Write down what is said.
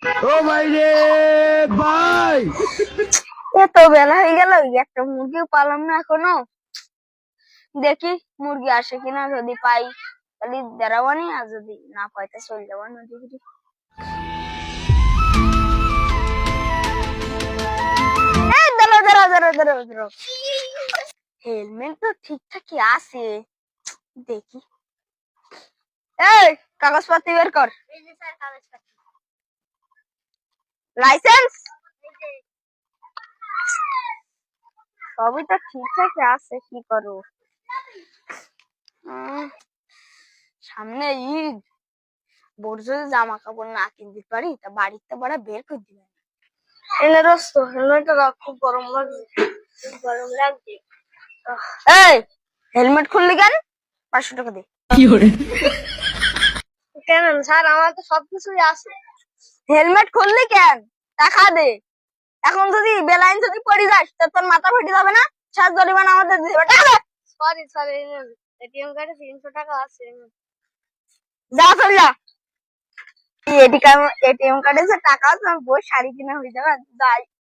ও ভাই রে ভাই, এত বেলা হয়ে গেল, একটা মুরগিও পালাম না এখনো। দেখি মুরগি আসে কিনা, যদি পাই তাহলে দাঁড়াবানি, আর যদি না পাই তা চলে যাবো নদী ঘুরে। এই দাঁড়াও দাঁড়াও দাঁড়াও দাঁড়াও দাঁড়াও, হেলমেট তো ঠিকঠাকই আছে, দেখি। এই কাগজপত্র বের কর। লাইসেন্স সবই তো ঠিকঠাকই আছে, কি করবো। সামনে ঈদ, বড় যদি জামা কাপড় না কিনতে পারি তা বাড়িতে বড় বের করে দিবে। এনে দোস্ত হেলমেটটা রাখ, খুব গরম লাগছে। গরম লাগছে। এই হেলমেট খুললি কেন? 500 টাকা দে। কেন স্যার, আমার তো সবকিছুই আছে। হেলমেট খুললি কেন? টাকা দে। এখন যদি বেলাইন যদি পড়ে যাস তো তোর মাথা ফেটে যাবে না? স্যার জরিমানা আমাদের দিবে, টাকা দে। সরি স্যার, এটিএম কার্ডে 300 টাকা আছে। যা চল যা। এটিএম কার্ডে যে টাকা আছে, আমি বই শাড়ি কিনা হয়ে যাবে, যাই।